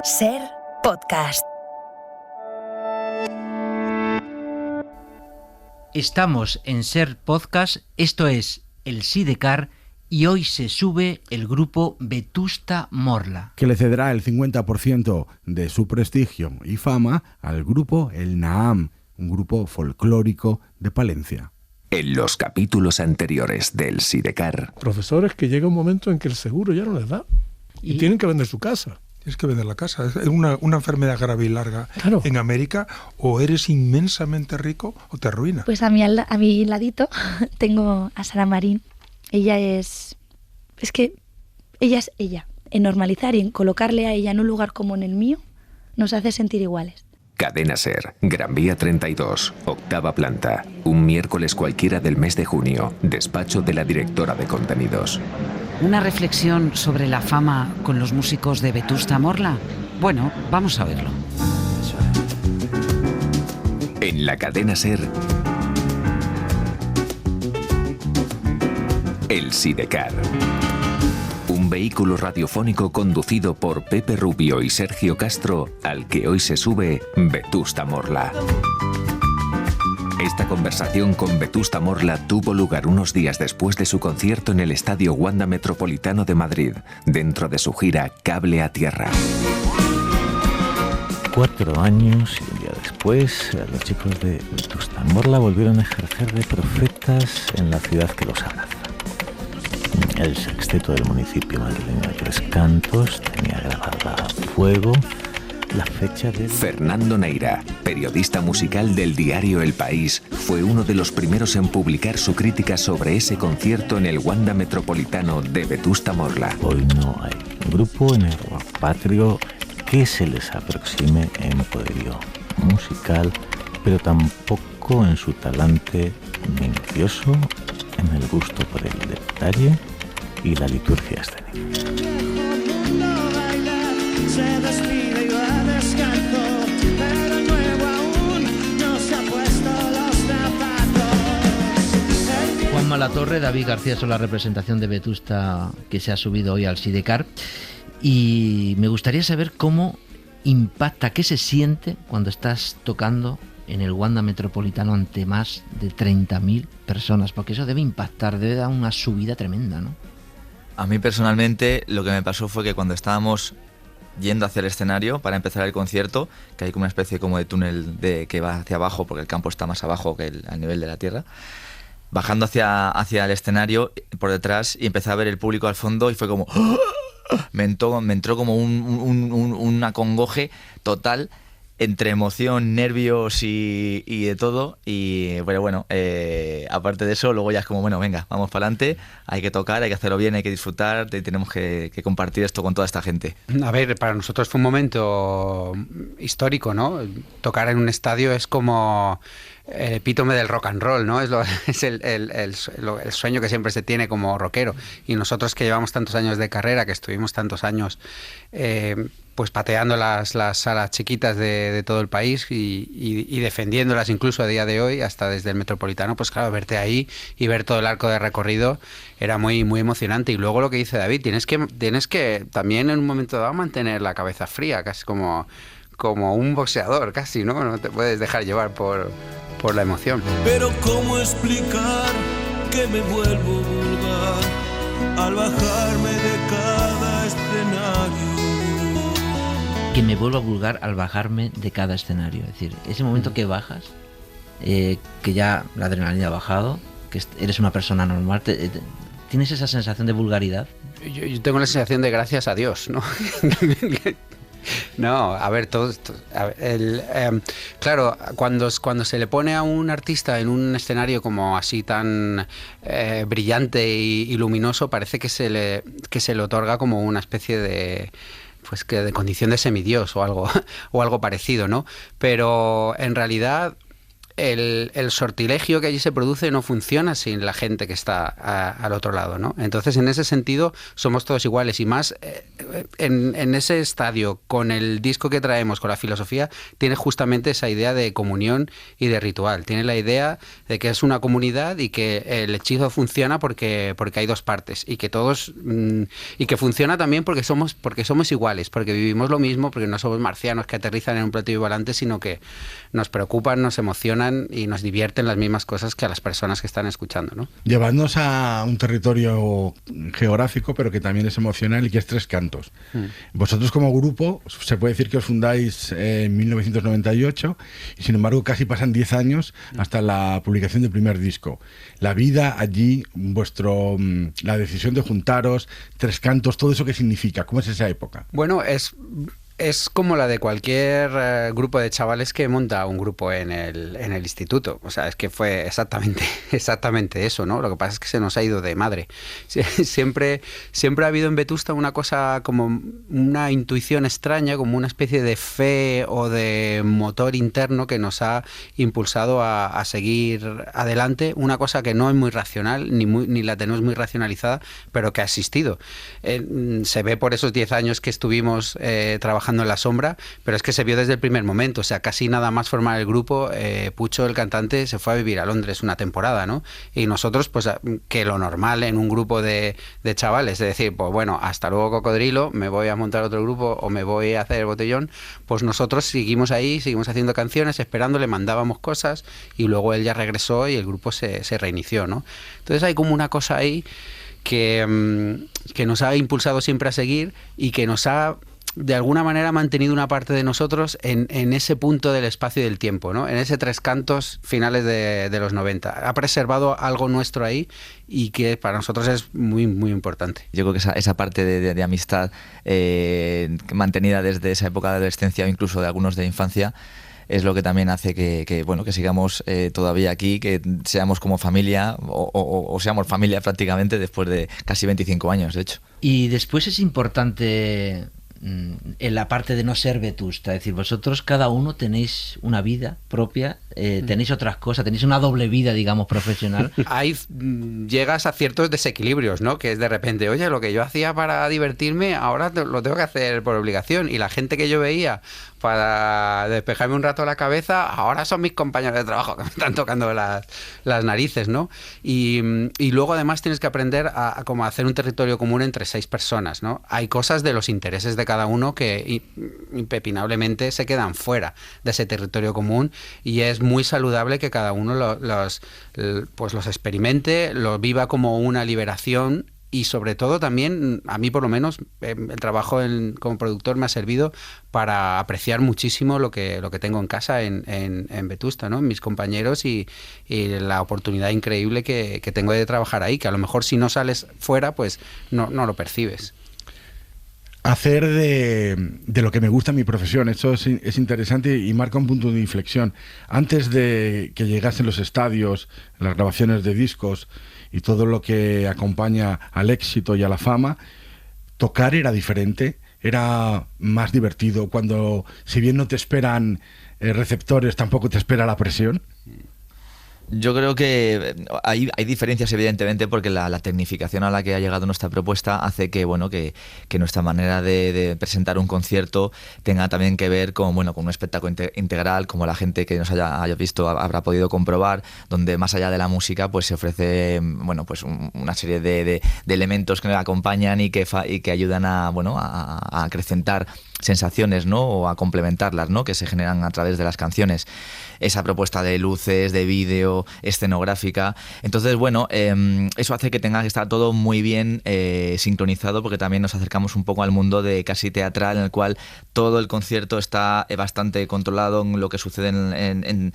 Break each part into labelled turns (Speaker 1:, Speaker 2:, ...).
Speaker 1: Ser Podcast.
Speaker 2: Estamos en Ser Podcast, esto es el Sidecar, y hoy se sube el grupo Vetusta Morla,
Speaker 3: que le cederá el 50% de su prestigio y fama al grupo El Naham, un grupo folclórico de Palencia.
Speaker 4: En los capítulos anteriores del Sidecar.
Speaker 5: Profesores que llega un momento en que el seguro ya no les da y tienen que vender su casa.
Speaker 6: Tienes que vender la casa. Es una enfermedad grave y larga.
Speaker 5: Claro.
Speaker 6: En América o eres inmensamente rico o te arruina.
Speaker 7: Pues a mi ladito tengo a Sara Marín. Ella es ella. En normalizar y en colocarle a ella en un lugar como en el mío, nos hace sentir iguales.
Speaker 4: Cadena Ser, Gran Vía 32, octava planta. Un miércoles cualquiera del mes de junio. Despacho de la directora de contenidos.
Speaker 8: ¿Una reflexión sobre la fama con los músicos de Vetusta Morla? Bueno, vamos a verlo.
Speaker 4: En la Cadena Ser, el Sidecar. Un vehículo radiofónico conducido por Pepe Rubio y Sergio Castro, al que hoy se sube Vetusta Morla. Esta conversación con Vetusta Morla tuvo lugar unos días después de su concierto en el Estadio Wanda Metropolitano de Madrid, dentro de su gira Cable a Tierra.
Speaker 9: 4 años y un día después, los chicos de Vetusta Morla volvieron a ejercer de profetas en la ciudad que los abraza. El sexteto del municipio madrileño de Tres Cantos tenía grabada a fuego la fecha de...
Speaker 4: Fernando Neira, periodista musical del diario El País, fue uno de los primeros en publicar su crítica sobre ese concierto en el Wanda Metropolitano de Vetusta Morla.
Speaker 9: Hoy no hay grupo en el rock patrio que se les aproxime en poderío musical, pero tampoco en su talante minucioso, en el gusto por el detalle y la liturgia escénica.
Speaker 2: Juan Malatorre, David García son la representación de Vetusta que se ha subido hoy al Sidecar, y me gustaría saber cómo impacta, qué se siente cuando estás tocando en el Wanda Metropolitano ante más de 30.000 personas, porque eso debe impactar, debe dar una subida tremenda, ¿no?
Speaker 10: A mí personalmente lo que me pasó fue que cuando estábamos yendo hacia el escenario para empezar el concierto, que hay como una especie como de túnel que va hacia abajo porque el campo está más abajo que al nivel de la tierra, bajando hacia el escenario por detrás y empecé a ver el público al fondo y fue como... Me entró como un acongoje total entre emoción, nervios y de todo. Y bueno, aparte de eso, luego ya es como, bueno, venga, vamos para adelante, hay que tocar, hay que hacerlo bien, hay que disfrutar, tenemos que compartir esto con toda esta gente.
Speaker 11: A ver, para nosotros fue un momento histórico, ¿no? Tocar en un estadio es como el epítome del rock and roll, ¿no? Es el sueño que siempre se tiene como rockero. Y nosotros que llevamos tantos años de carrera, que estuvimos tantos años pues pateando las salas chiquitas de todo el país y defendiéndolas incluso a día de hoy, hasta desde el Metropolitano, pues claro, verte ahí y ver todo el arco de recorrido era muy, muy emocionante. Y luego lo que dice David, tienes que también en un momento dado mantener la cabeza fría, casi como un boxeador, casi, ¿no? No te puedes dejar llevar por la emoción.
Speaker 12: Pero ¿cómo explicar que me vuelvo vulgar al bajarme de cada escenario?
Speaker 2: Que me vuelva vulgar al bajarme de cada escenario. Es decir, ese momento que bajas, que ya la adrenalina ha bajado, que eres una persona normal, ¿tienes esa sensación de vulgaridad?
Speaker 11: Yo tengo la sensación de gracias a Dios, ¿no? No, a ver, claro, cuando se le pone a un artista en un escenario como así tan brillante y luminoso, parece que se le otorga como una especie de condición de semidios o algo parecido, ¿no? Pero en realidad el sortilegio que allí se produce no funciona sin la gente que está al otro lado, ¿no? Entonces, en ese sentido, somos todos iguales, y más en ese estadio, con el disco que traemos, con la filosofía, tiene justamente esa idea de comunión y de ritual. Tiene la idea de que es una comunidad y que el hechizo funciona porque hay dos partes, y que todos y que funciona también porque somos iguales, porque vivimos lo mismo, porque no somos marcianos que aterrizan en un platillo volante, sino que nos preocupan, nos emocionan y nos divierten las mismas cosas que a las personas que están escuchando, ¿no?
Speaker 3: Llevadnos a un territorio geográfico, pero que también es emocional, y que es Tres Cantos. Vosotros, como grupo, se puede decir que os fundáis en 1998, y sin embargo casi pasan 10 años hasta la publicación del primer disco. La vida allí, la decisión de juntaros, Tres Cantos, todo eso, ¿qué significa? ¿Cómo es esa época?
Speaker 11: Bueno, es como la de cualquier grupo de chavales que monta un grupo en el instituto. O sea, es que fue exactamente eso, ¿no? Lo que pasa es que se nos ha ido de madre. Siempre ha habido en Vetusta una cosa, como una intuición extraña, como una especie de fe o de motor interno que nos ha impulsado a seguir adelante. Una cosa que no es muy racional, ni la tenemos muy racionalizada, pero que ha existido. Se ve por esos 10 años que estuvimos trabajando en la sombra, pero es que se vio desde el primer momento. O sea, casi nada más formar el grupo, Pucho, el cantante, se fue a vivir a Londres una temporada, ¿no? Y nosotros, pues, que lo normal en un grupo de chavales, es decir, pues bueno, hasta luego Cocodrilo, me voy a montar otro grupo o me voy a hacer Botellón, pues nosotros seguimos ahí, seguimos haciendo canciones, esperando, le mandábamos cosas, y luego él ya regresó y el grupo se reinició, ¿no? Entonces hay como una cosa ahí que nos ha impulsado siempre a seguir, y que nos ha, de alguna manera, mantenido una parte de nosotros en ese punto del espacio y del tiempo, ¿no? En ese Tres Cantos finales de los 90. Ha preservado algo nuestro ahí, y que para nosotros es muy, muy importante.
Speaker 10: Yo creo que esa parte de amistad mantenida desde esa época de adolescencia, o incluso de algunos de infancia, es lo que también hace que sigamos todavía aquí, que seamos como familia, o seamos familia prácticamente después de casi 25 años, de hecho.
Speaker 2: Y después es importante en la parte de no ser Vetusta, es decir, vosotros cada uno tenéis una vida propia, tenéis otras cosas, tenéis una doble vida, digamos, profesional.
Speaker 11: Ahí llegas a ciertos desequilibrios, ¿no? Que es de repente, oye, lo que yo hacía para divertirme, ahora lo tengo que hacer por obligación, y la gente que yo veía para despejarme un rato la cabeza, ahora son mis compañeros de trabajo que me están tocando las narices, ¿no? Y luego además tienes que aprender a como hacer un territorio común entre 6 personas, ¿no? Hay cosas de los intereses de cada uno que impepinablemente se quedan fuera de ese territorio común, y es muy saludable que cada uno los experimente, lo viva como una liberación. Y sobre todo también, a mí por lo menos, el trabajo como productor me ha servido para apreciar muchísimo lo que tengo en casa en Vetusta, ¿no? Mis compañeros y la oportunidad increíble que tengo de trabajar ahí, que a lo mejor si no sales fuera, pues no lo percibes.
Speaker 3: Hacer de lo que me gusta mi profesión, esto es interesante y marca un punto de inflexión. Antes de que llegasen los estadios, las grabaciones de discos y todo lo que acompaña al éxito y a la fama, tocar era diferente, era más divertido. Cuando, si bien no te esperan receptores, tampoco te espera la presión.
Speaker 10: Yo creo que hay diferencias, evidentemente, porque la tecnificación a la que ha llegado nuestra propuesta hace que nuestra manera de presentar un concierto tenga también que ver con un espectáculo integral, como la gente que nos haya visto habrá podido comprobar, donde más allá de la música pues se ofrece una serie de elementos que acompañan y que ayudan a acrecentar sensaciones, ¿no? O a complementarlas, ¿no? Que se generan a través de las canciones. Esa propuesta de luces, de vídeo, escenográfica. Entonces, eso hace que tenga que estar todo muy bien sincronizado, porque también nos acercamos un poco al mundo de casi teatral, en el cual todo el concierto está bastante controlado en lo que sucede en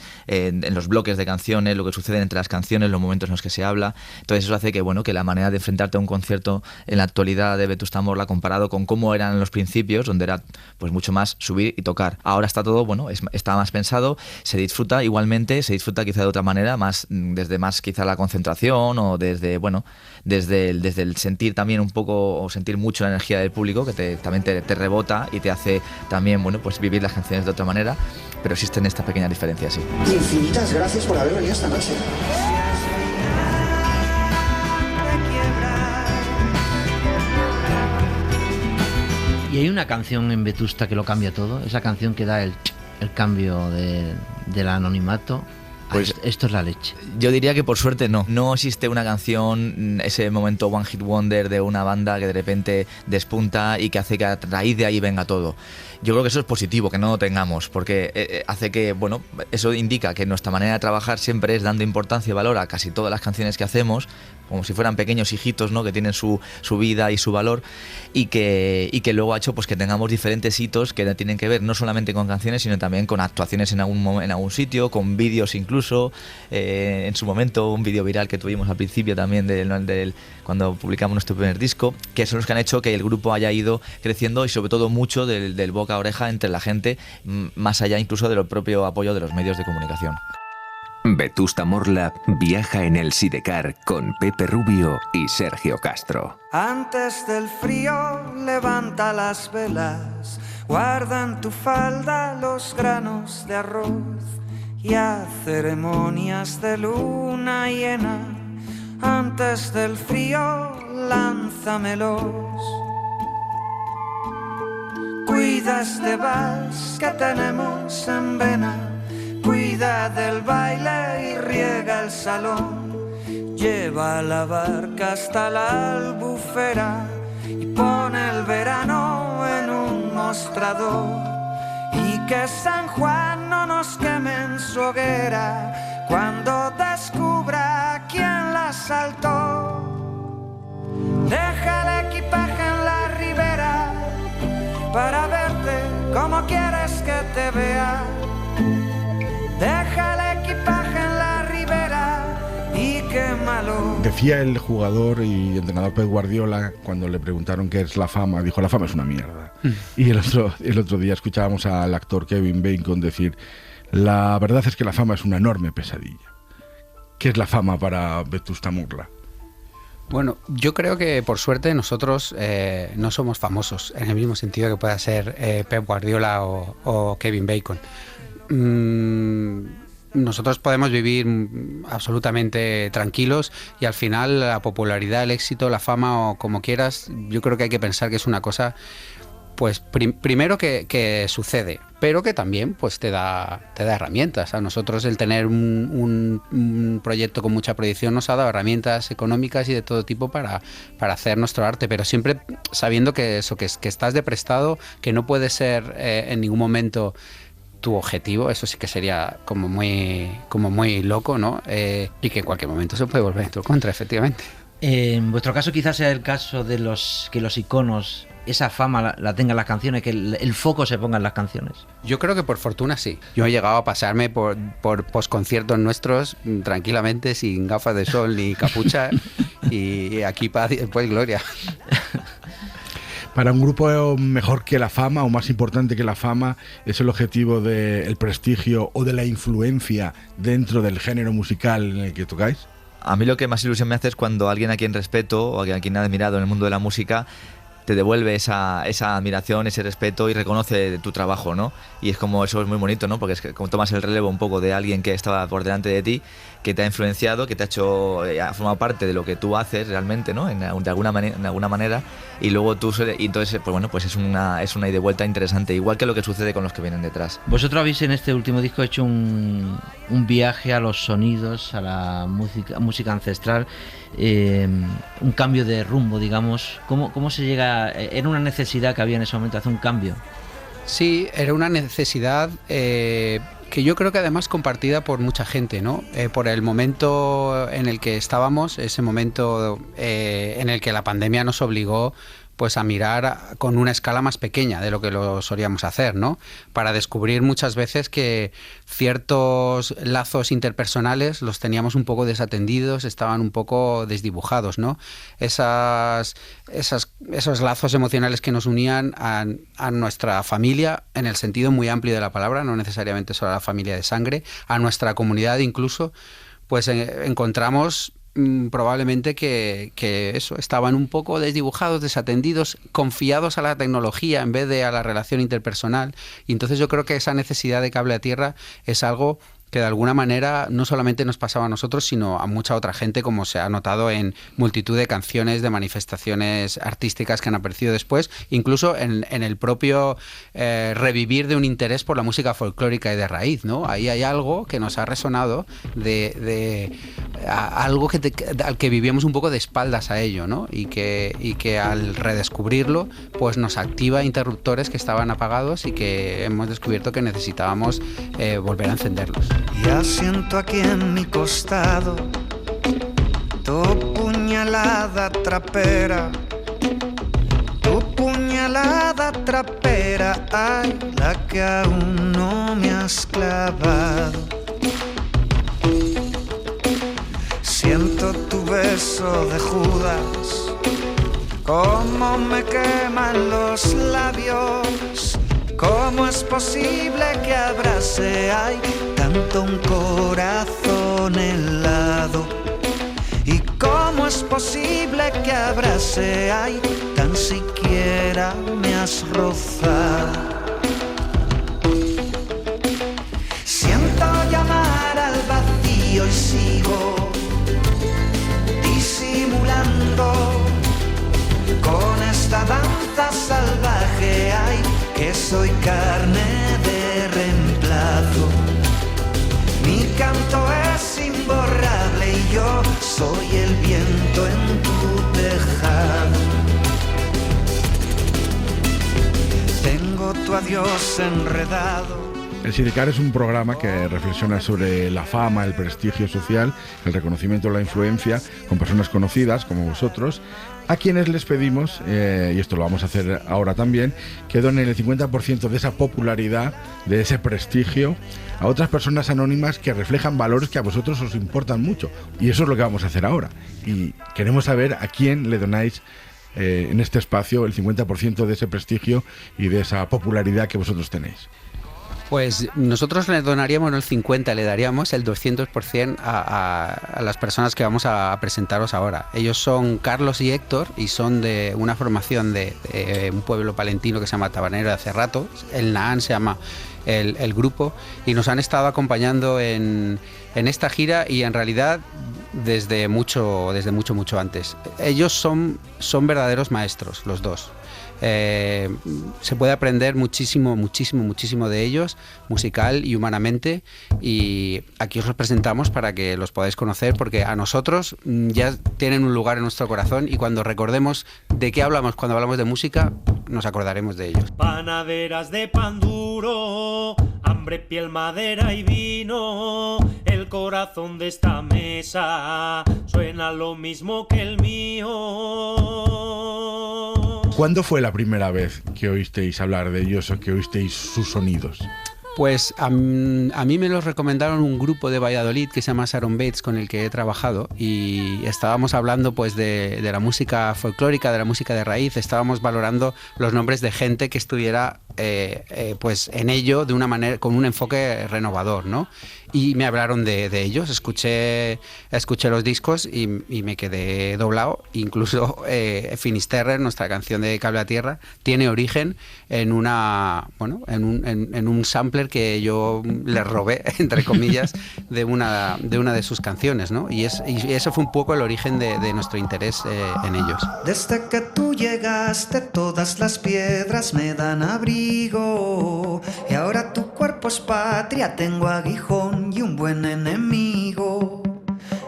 Speaker 10: los bloques de canciones, lo que sucede entre las canciones, los momentos en los que se habla. Entonces eso hace que la manera de enfrentarte a un concierto en la actualidad de Vetusta Morla, comparado con cómo eran en los principios, donde era pues mucho más subir y tocar. Ahora está todo, bueno, está más pensado, se disfruta igualmente, se disfruta quizá de otra manera, más desde más quizá la concentración o desde, bueno, desde el sentir también un poco, o sentir mucho la energía del público, que también te rebota y te hace también, bueno, pues vivir las canciones de otra manera, pero existen estas pequeñas diferencias, sí.
Speaker 1: Infinitas gracias por haber venido esta noche.
Speaker 2: Y hay una canción en Vetusta que lo cambia todo, esa canción que da el cambio del anonimato. Pues esto es la leche.
Speaker 10: Yo diría que por suerte no existe una canción, ese momento one hit wonder de una banda que de repente despunta y que hace que a raíz de ahí venga todo. Yo creo que eso es positivo, que no lo tengamos, porque hace que, bueno, eso indica que nuestra manera de trabajar siempre es dando importancia y valor a casi todas las canciones que hacemos, como si fueran pequeños hijitos, ¿no?, que tienen su vida y su valor, y que luego ha hecho pues que tengamos diferentes hitos que tienen que ver no solamente con canciones, sino también con actuaciones en algún sitio, con vídeos incluso. En su momento un vídeo viral que tuvimos al principio también cuando publicamos nuestro primer disco, que son los que han hecho que el grupo haya ido creciendo y sobre todo mucho del boca a oreja entre la gente, más allá incluso del propio apoyo de los medios de comunicación.
Speaker 4: Vetusta Morla viaja en el Sidecar con Pepe Rubio y Sergio Castro.
Speaker 13: Antes del frío levanta las velas, guarda en tu falda los granos de arroz y a ceremonias de luna llena. Antes del frío lánzamelos. Cuida este vals que tenemos en vena, cuida del baile y riega el salón. Lleva la barca hasta la albufera y pone el verano en un mostrador. Y que San Juan no nos queme en su hoguera cuando descubra quién la asaltó. Deja el equipaje en la ribera para verte como quieres que te vea. Deja el equipaje en la ribera y quémalo.
Speaker 3: Decía el jugador y entrenador Pep Guardiola, cuando le preguntaron qué es la fama, dijo: la fama es una mierda. Y el otro día escuchábamos al actor Kevin Bacon decir: la verdad es que la fama es una enorme pesadilla. ¿Qué es la fama para Vetusta Morla?
Speaker 11: Bueno, yo creo que por suerte nosotros no somos famosos en el mismo sentido que pueda ser Pep Guardiola o Kevin Bacon. Nosotros podemos vivir absolutamente tranquilos y al final la popularidad, el éxito, la fama o como quieras, yo creo que hay que pensar que es una cosa, pues primero que sucede, pero que también pues te da herramientas. A nosotros el tener un proyecto con mucha proyección nos ha dado herramientas económicas y de todo tipo para hacer nuestro arte, pero siempre sabiendo que eso, que estás de prestado, que no puede ser en ningún momento tu objetivo. Eso sí que sería como muy loco, ¿no? Y que en cualquier momento se puede volver en tu contra, efectivamente.
Speaker 2: En vuestro caso quizás sea el caso de que los iconos, esa fama la tengan las canciones, que el foco se ponga en las canciones.
Speaker 11: Yo creo que por fortuna sí. Yo he llegado a pasarme por posconciertos nuestros tranquilamente, sin gafas de sol ni capucha, y aquí paz y después gloria.
Speaker 3: Para un grupo, mejor que la fama o más importante que la fama es el objetivo del prestigio o de la influencia dentro del género musical en el que tocáis.
Speaker 10: A mí lo que más ilusión me hace es cuando alguien a quien respeto o a quien he admirado en el mundo de la música te devuelve esa admiración, ese respeto y reconoce tu trabajo, ¿no? Y es como, eso es muy bonito, ¿no? Porque es que como tomas el relevo un poco de alguien que estaba por delante de ti, que te ha influenciado, que te ha hecho, ha formado parte de lo que tú haces realmente, ¿no? De alguna manera, y luego tú, y entonces, pues bueno, pues es una ida y de vuelta interesante, igual que lo que sucede con los que vienen detrás.
Speaker 2: Vosotros habéis en este último disco hecho un viaje a los sonidos, a la música ancestral, un cambio de rumbo, digamos. ¿Cómo se llega? ¿Era una necesidad que había en ese momento hacer un cambio?
Speaker 11: Sí, era una necesidad que yo creo que además compartida por mucha gente, ¿no? Por el momento en el que estábamos, ese momento en el que la pandemia nos obligó pues a mirar con una escala más pequeña de lo que lo solíamos hacer, ¿no? Para descubrir muchas veces que ciertos lazos interpersonales los teníamos un poco desatendidos, estaban un poco desdibujados, ¿no? Esos lazos emocionales que nos unían a nuestra familia, en el sentido muy amplio de la palabra, no necesariamente solo a la familia de sangre, a nuestra comunidad incluso, pues encontramos probablemente que eso, estaban un poco desdibujados, desatendidos, confiados a la tecnología en vez de a la relación interpersonal. Y entonces yo creo que esa necesidad de cable a tierra es algo que de alguna manera no solamente nos pasaba a nosotros, sino a mucha otra gente, como se ha notado en multitud de canciones, de manifestaciones artísticas que han aparecido después, incluso en el propio revivir de un interés por la música folclórica y de raíz, ¿no? Ahí hay algo que nos ha resonado de algo al que vivíamos un poco de espaldas a ello, ¿no? Y que al redescubrirlo, pues nos activa interruptores que estaban apagados y que hemos descubierto que necesitábamos volver a encenderlos.
Speaker 13: Ya siento aquí en mi costado tu puñalada trapera, ay, la que aún no me has clavado. Siento tu beso de Judas, cómo me queman los labios. ¿Cómo es posible que abrace hay tanto un corazón helado? ¿Y cómo es posible que abrace hay tan siquiera me has rozado? Siento llamar al vacío y sigo disimulando con esta danza salvaje hay que soy carne de reemplazo. Mi canto es imborrable y yo soy el viento en tu tejado. Tengo tu adiós enredado.
Speaker 3: El Sidecar es un programa que reflexiona sobre la fama, el prestigio social, el reconocimiento de la influencia con personas conocidas como vosotros, a quienes les pedimos, y esto lo vamos a hacer ahora también, que donen el 50% de esa popularidad, de ese prestigio, a otras personas anónimas que reflejan valores que a vosotros os importan mucho. Y eso es lo que vamos a hacer ahora. Y queremos saber a quién le donáis en este espacio el 50% de ese prestigio y de esa popularidad que vosotros tenéis.
Speaker 11: Pues nosotros le donaríamos no el 50, le daríamos el 200% a las personas que vamos a presentaros ahora. Ellos son Carlos y Héctor y son de una formación de un pueblo palentino que se llama Tabanero de hace rato. El Nahán se llama el grupo y nos han estado acompañando en esta gira y en realidad desde mucho antes. Ellos son verdaderos maestros, los dos. Se puede aprender muchísimo de ellos, musical y humanamente, y aquí os los presentamos para que los podáis conocer, porque a nosotros ya tienen un lugar en nuestro corazón y cuando recordemos de qué hablamos cuando hablamos de música, nos acordaremos de ellos.
Speaker 14: Panaderas de pan duro, hambre, piel, madera y vino, el corazón de esta mesa suena lo mismo que el mío.
Speaker 3: ¿Cuándo fue la primera vez que oísteis hablar de ellos o que oísteis sus sonidos?
Speaker 11: Pues a mí me los recomendaron un grupo de Valladolid que se llama Sharon Bates, con el que he trabajado, y estábamos hablando pues de la música folclórica, de la música de raíz, estábamos valorando los nombres de gente que estuviera pues en ello de una manera, con un enfoque renovador, ¿no? Y me hablaron de ellos, escuché los discos y me quedé doblado. Incluso Finisterre, nuestra canción de Cable a Tierra, tiene origen en un sampler que yo le robé, entre comillas, de una de sus canciones, ¿no? Y eso fue un poco el origen de nuestro interés en ellos.
Speaker 13: Desde que tú llegaste, todas las piedras me dan abrigo, y ahora tu cuerpo es patria, tengo aguijón y un buen enemigo.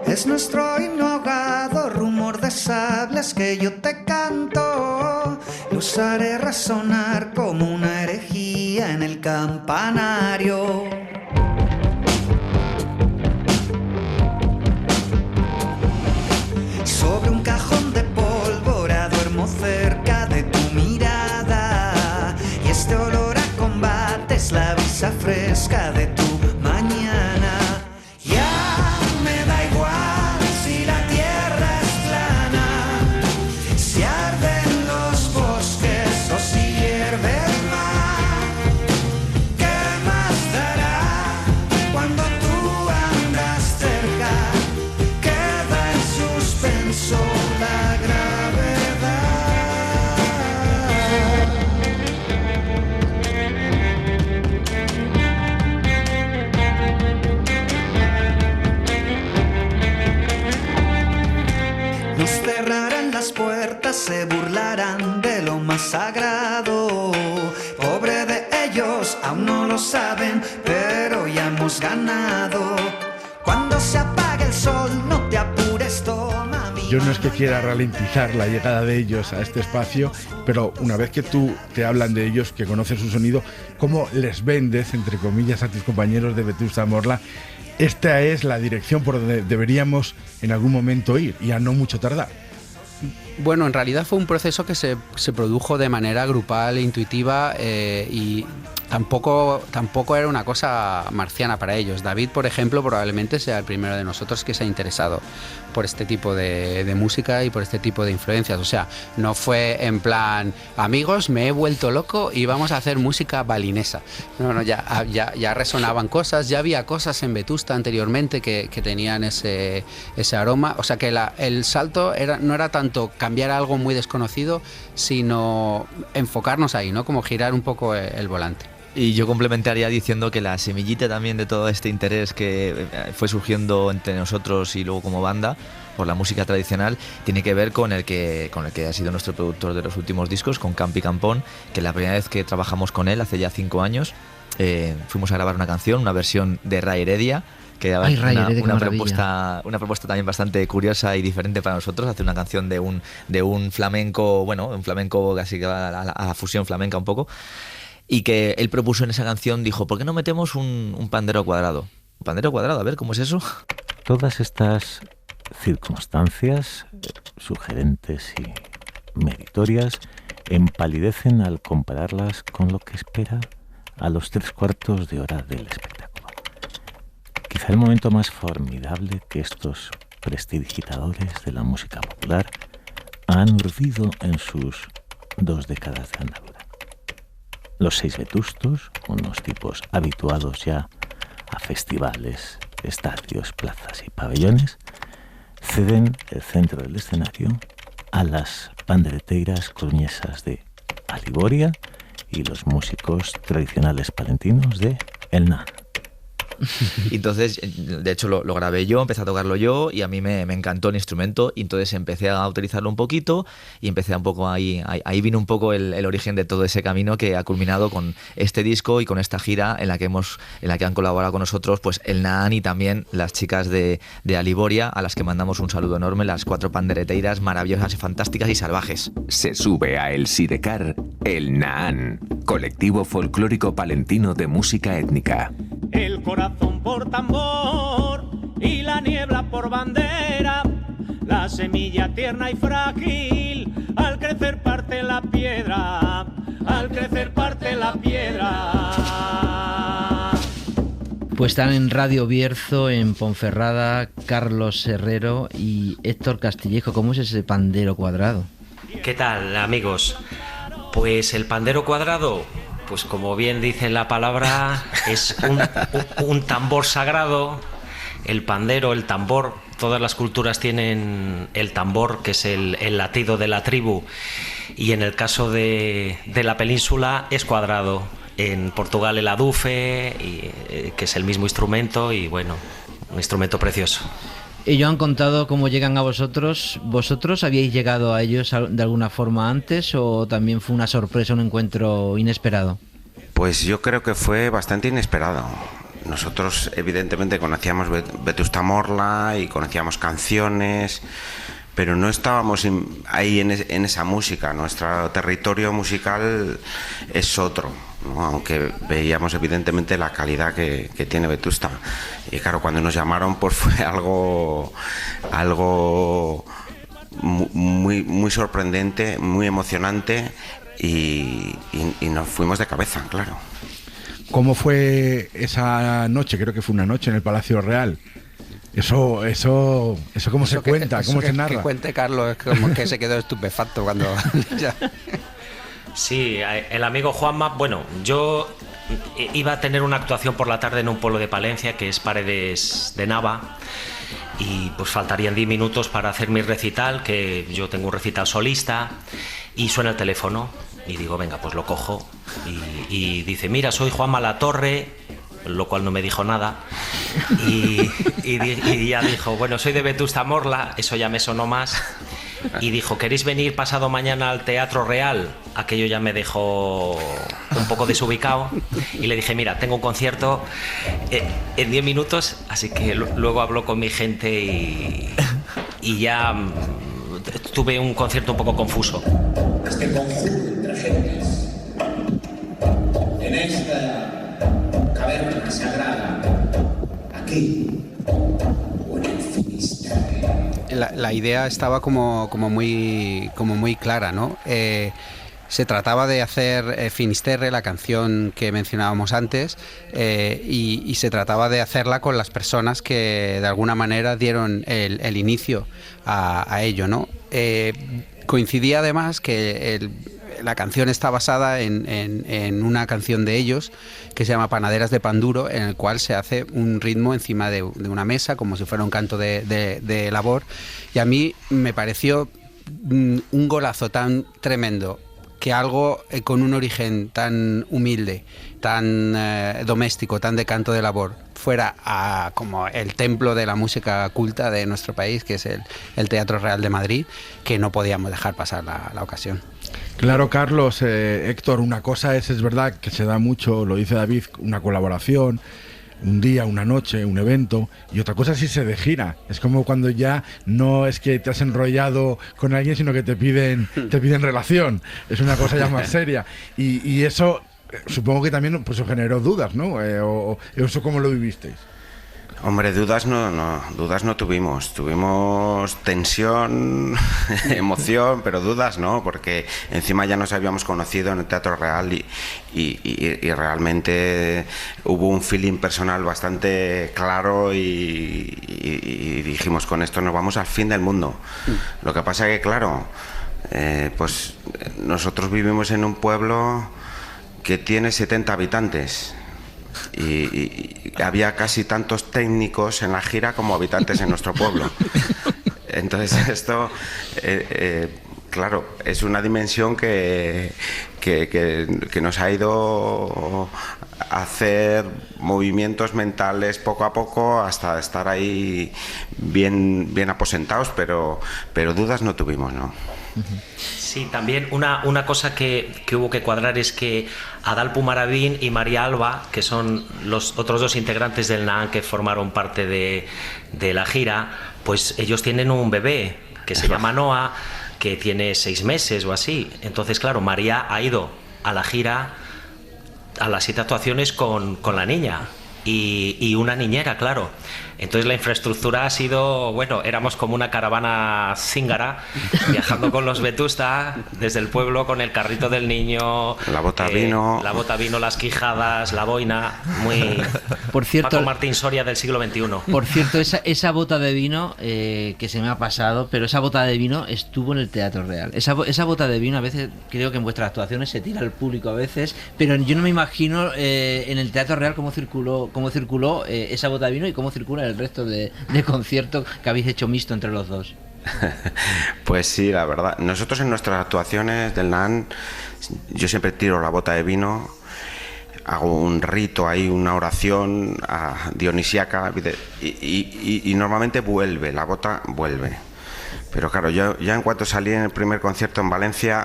Speaker 13: Es nuestro himno ahogado, rumor de sables que yo te canto. Los haré resonar como una herejía en el campanario. Sobre un cajón de pólvora duermo cerca de es la brisa fresca de tu mañana. Ya me da igual si la tierra es plana, si arden los bosques o si hierve el mar. ¿Qué más dará cuando tú andas cerca? Queda en suspenso la gravedad. Nos cerrarán las puertas, se burlarán de lo más sagrado. Pobre de ellos, aún no lo saben, pero ya hemos ganado. Cuando se apague el sol, no te apures, toma mi
Speaker 3: Yo no es que quiera ralentizar la llegada de ellos a este espacio, pero una vez que tú te hablan de ellos, que conoces su sonido, ¿cómo les vendes, entre comillas, a tus compañeros de Vetusta Morla? Esta es la dirección por donde deberíamos en algún momento ir, y a no mucho tardar.
Speaker 11: Bueno, en realidad fue un proceso que se produjo de manera grupal e intuitiva, y tampoco era una cosa marciana para ellos. David, por ejemplo, probablemente sea el primero de nosotros que se ha interesado por este tipo de música y por este tipo de influencias. O sea, no fue en plan, amigos, me he vuelto loco y vamos a hacer música balinesa. No, ya resonaban cosas, ya había cosas en Vetusta anteriormente que tenían ese aroma. O sea que el salto no era tanto cambiar algo muy desconocido, sino enfocarnos ahí, ¿no? Como girar un poco el volante.
Speaker 10: Y yo complementaría diciendo que la semillita también de todo este interés que fue surgiendo entre nosotros y luego como banda por la música tradicional tiene que ver con el que ha sido nuestro productor de los últimos discos, con Campi Campón, que la primera vez que trabajamos con él, hace ya 5 años, fuimos a grabar una canción, una versión de Ray Heredia, que era una propuesta también bastante curiosa y diferente para nosotros, hacer una canción de un flamenco, bueno, un flamenco casi que va a la fusión flamenca un poco. Y que él propuso en esa canción, dijo, ¿por qué no metemos un pandero cuadrado? ¿Un pandero cuadrado? A ver, ¿cómo es eso?
Speaker 9: Todas estas circunstancias sugerentes y meritorias empalidecen al compararlas con lo que espera a los 3/4 de hora del espectáculo. Quizá el momento más formidable que estos prestidigitadores de la música popular han urdido en sus 2 décadas de andadura. Los 6 vetustos, unos tipos habituados ya a festivales, estadios, plazas y pabellones, ceden el centro del escenario a las pandereteiras coruñesas de Aliboria y los músicos tradicionales palentinos de El NAN.
Speaker 10: Y entonces, de hecho lo grabé yo, empecé a tocarlo yo y a mí me encantó el instrumento y entonces empecé a utilizarlo un poquito y empecé un poco ahí vino un poco el origen de todo ese camino que ha culminado con este disco y con esta gira en la que han colaborado con nosotros pues el NAN y también las chicas de Aliboria, a las que mandamos un saludo enorme, las 4 pandereteiras maravillosas y fantásticas y salvajes.
Speaker 4: Se sube a El Sidecar el NAN, colectivo folclórico palentino de música étnica.
Speaker 14: El corazón por tambor y la niebla por bandera, la semilla tierna y frágil, al crecer parte la piedra, al crecer parte la piedra.
Speaker 2: Pues están en Radio Bierzo, en Ponferrada, Carlos Herrero y Héctor Castillejo. ¿Cómo es ese pandero cuadrado?
Speaker 15: ¿Qué tal, amigos? Pues el pandero cuadrado, pues como bien dice la palabra, es un tambor sagrado. El pandero, el tambor, todas las culturas tienen el tambor, que es el latido de la tribu, y en el caso de la península es cuadrado. En Portugal el adufe, que es el mismo instrumento, y bueno, un instrumento precioso.
Speaker 2: Ellos han contado cómo llegan a vosotros. ¿Vosotros habíais llegado a ellos de alguna forma antes o también fue una sorpresa, un encuentro inesperado?
Speaker 16: Pues yo creo que fue bastante inesperado. Nosotros evidentemente conocíamos Vetusta Morla y conocíamos canciones, pero no estábamos ahí en esa música. Nuestro territorio musical es otro, ¿no? Aunque veíamos evidentemente la calidad que tiene Vetusta. Y claro, cuando nos llamaron pues fue algo muy sorprendente, muy emocionante y nos fuimos de cabeza, claro.
Speaker 3: ¿Cómo fue esa noche? Creo que fue una noche en el Palacio Real. Eso ¿cómo se cuenta? ¿Cómo se narra?
Speaker 11: Que cuente Carlos, es como que se quedó estupefacto cuando...
Speaker 15: Sí, el amigo Juanma, bueno, yo iba a tener una actuación por la tarde en un pueblo de Palencia que es Paredes de Nava, y pues faltarían 10 minutos para hacer mi recital, que yo tengo un recital solista, y suena el teléfono y digo, venga, pues lo cojo, y dice, mira, soy Juanma Latorre, lo cual no me dijo nada, y ya dijo, bueno, soy de Vetusta Morla, eso ya me sonó más, y dijo, ¿queréis venir pasado mañana al Teatro Real? Aquello ya me dejó un poco desubicado, y le dije, mira, tengo un concierto en 10 minutos, así que luego habló con mi gente y ya tuve un concierto un poco confuso.
Speaker 17: Este conjuro entre gentes, en esta caverna sagrada, aquí o en el Finisterre.
Speaker 11: La idea estaba como muy clara, ¿no? Se trataba de hacer Finisterre, la canción que mencionábamos antes, y se trataba de hacerla con las personas que de alguna manera dieron el inicio a ello, ¿no? Coincidía además que la canción está basada en una canción de ellos que se llama Panaderas de Pan Duro, en el cual se hace un ritmo encima de una mesa como si fuera un canto de labor, y a mí me pareció un golazo tan tremendo que algo con un origen tan humilde, tan doméstico, tan de canto de labor, fuera como el templo de la música culta de nuestro país, que es el Teatro Real de Madrid, que no podíamos dejar pasar la ocasión.
Speaker 3: Claro, Carlos, Héctor, una cosa es verdad que se da mucho, lo dice David, una colaboración, un día, una noche, un evento, y otra cosa es irse de gira. Es como cuando ya no es que te has enrollado con alguien, sino que te piden relación. Es una cosa ya más seria. Y eso supongo que también pues, os generó dudas, ¿no? O eso, ¿cómo lo vivisteis?
Speaker 16: Hombre, dudas no tuvimos. Tuvimos tensión, emoción, pero dudas no, porque encima ya nos habíamos conocido en el Teatro Real y realmente hubo un feeling personal bastante claro y dijimos, con esto nos vamos al fin del mundo. Lo que pasa que, claro, pues nosotros vivimos en un pueblo que tiene 70 habitantes. Y había casi tantos técnicos en la gira como habitantes en nuestro pueblo. Entonces esto, claro, es una dimensión que nos ha ido a hacer movimientos mentales poco a poco hasta estar ahí bien aposentados, pero dudas no tuvimos, ¿no?
Speaker 15: Sí, también una cosa que hubo que cuadrar es que Adalpu Maravín y María Alba, que son los otros dos integrantes del NAAN que formaron parte de la gira, pues ellos tienen un bebé que se llama Noah, que tiene 6 meses o así. Entonces, claro, María ha ido a la gira, a las 7 actuaciones con la niña y una niñera, claro. Entonces la infraestructura ha sido, bueno, éramos como una caravana zíngara, viajando con los Vetusta desde el pueblo con el carrito del niño,
Speaker 16: la bota vino,
Speaker 15: las quijadas, la boina, muy...
Speaker 2: Por cierto,
Speaker 15: Paco Martín Soria del siglo XXI.
Speaker 2: Por cierto, esa bota de vino que se me ha pasado, pero esa bota de vino estuvo en el Teatro Real. Esa bota de vino a veces, creo que en vuestras actuaciones se tira al público a veces, pero yo no me imagino en el Teatro Real cómo circuló esa bota de vino y cómo circula el resto de conciertos que habéis hecho mixto entre los dos.
Speaker 16: Pues sí, la verdad. Nosotros en nuestras actuaciones del NAAN, yo siempre tiro la bota de vino, hago un rito ahí, una oración dionisíaca y normalmente vuelve, la bota vuelve. Pero claro, yo ya en cuanto salí en el primer concierto en Valencia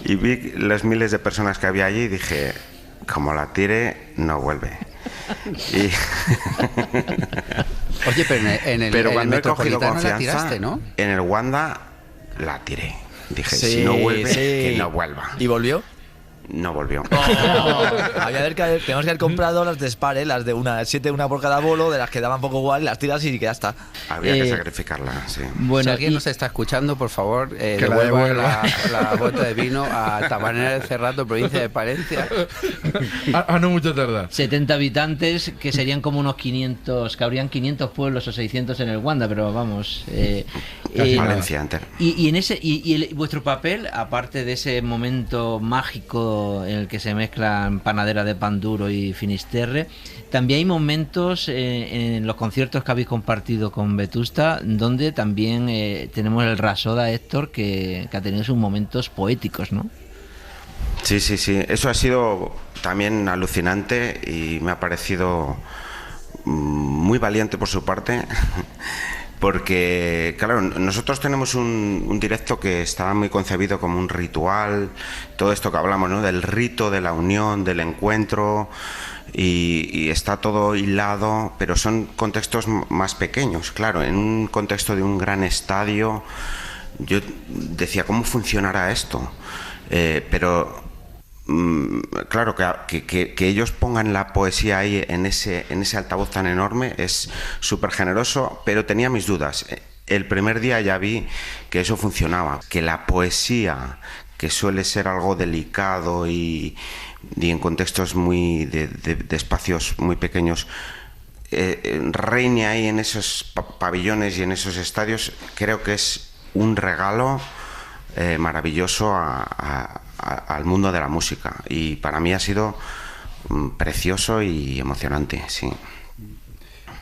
Speaker 16: y vi los miles de personas que había allí, dije, como la tire, no vuelve.
Speaker 11: Oye, pero cuando he cogido confianza, la tiraste, ¿no?
Speaker 16: En el Wanda la tiré. Dije, si no vuelve, que no vuelva.
Speaker 18: ¿Y volvió?
Speaker 16: no volvió.
Speaker 10: Tenemos que haber comprado las de Spare, las de 7 una por cada bolo, de las que daban poco igual, las tiras y que ya está.
Speaker 16: Habría que sacrificarla, sí.
Speaker 11: Bueno, si alguien nos está escuchando, por favor, devuelva la bota de vino a Tabanera de Cerrato, provincia de Palencia.
Speaker 3: No mucho tardar.
Speaker 2: 70 habitantes, que serían como unos 500, que habrían 500 pueblos o 600 en el Wanda, pero vamos.
Speaker 16: Valencia entera.
Speaker 2: Y vuestro papel, aparte de ese momento mágico en el que se mezclan Panadera de Pan Duro y Finisterre, también hay momentos en los conciertos que habéis compartido con Vetusta donde también tenemos el Rasoda Héctor que ha tenido sus momentos poéticos, ¿no?
Speaker 16: Sí, eso ha sido también alucinante y me ha parecido muy valiente por su parte. Porque, claro, nosotros tenemos un directo que está muy concebido como un ritual, todo esto que hablamos, ¿no? Del rito, de la unión, del encuentro, y está todo hilado, pero son contextos más pequeños, claro. En un contexto de un gran estadio, yo decía, ¿cómo funcionará esto? Pero claro, que ellos pongan la poesía ahí en ese altavoz tan enorme es súper generoso, pero tenía mis dudas. El primer día ya vi que eso funcionaba, que la poesía, que suele ser algo delicado y en contextos muy de espacios muy pequeños, reine ahí en esos pabellones y en esos estadios, creo que es un regalo maravilloso al mundo de la música, y para mí ha sido precioso y emocionante, sí.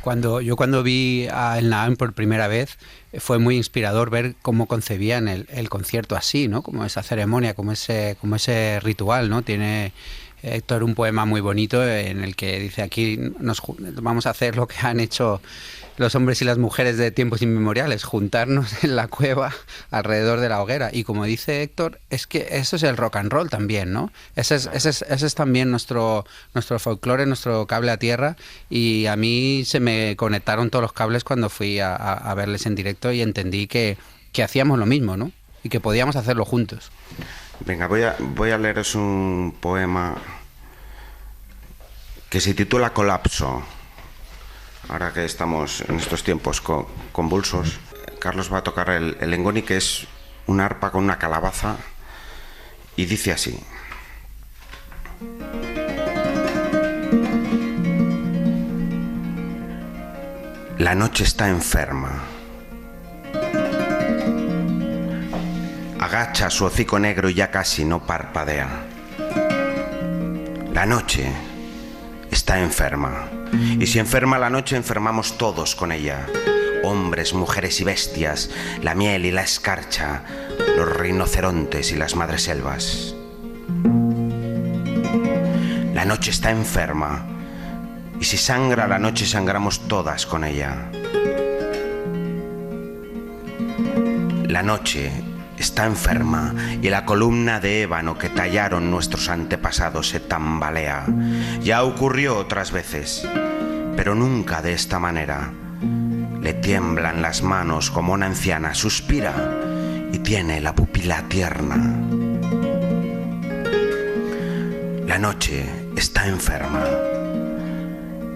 Speaker 11: Cuando vi a El Naam por primera vez, fue muy inspirador ver cómo concebían el concierto así, ¿no? Como esa ceremonia, como ese ritual, ¿no? Tiene Héctor un poema muy bonito en el que dice: aquí vamos a hacer lo que han hecho los hombres y las mujeres de tiempos inmemoriales, juntarnos en la cueva alrededor de la hoguera. Y como dice Héctor, es que eso es el rock and roll también, ¿no? Ese es también nuestro folclore, nuestro cable a tierra, y a mí se me conectaron todos los cables cuando fui a verles en directo y entendí que hacíamos lo mismo, ¿no? Y que podíamos hacerlo juntos.
Speaker 16: Venga, voy a leeros un poema que se titula Colapso. Ahora que estamos en estos tiempos convulsos, Carlos va a tocar el Lengoni, que es una arpa con una calabaza, y dice así: la noche está enferma. Agacha su hocico negro y ya casi no parpadea. La noche está enferma. Y si enferma la noche, enfermamos todos con ella. Hombres, mujeres y bestias, la miel y la escarcha, los rinocerontes y las madreselvas. La noche está enferma. Y si sangra la noche, sangramos todas con ella. La noche está enferma y la columna de ébano que tallaron nuestros antepasados se tambalea. Ya ocurrió otras veces, pero nunca de esta manera. Le tiemblan las manos como una anciana, suspira y tiene la pupila tierna. La noche está enferma.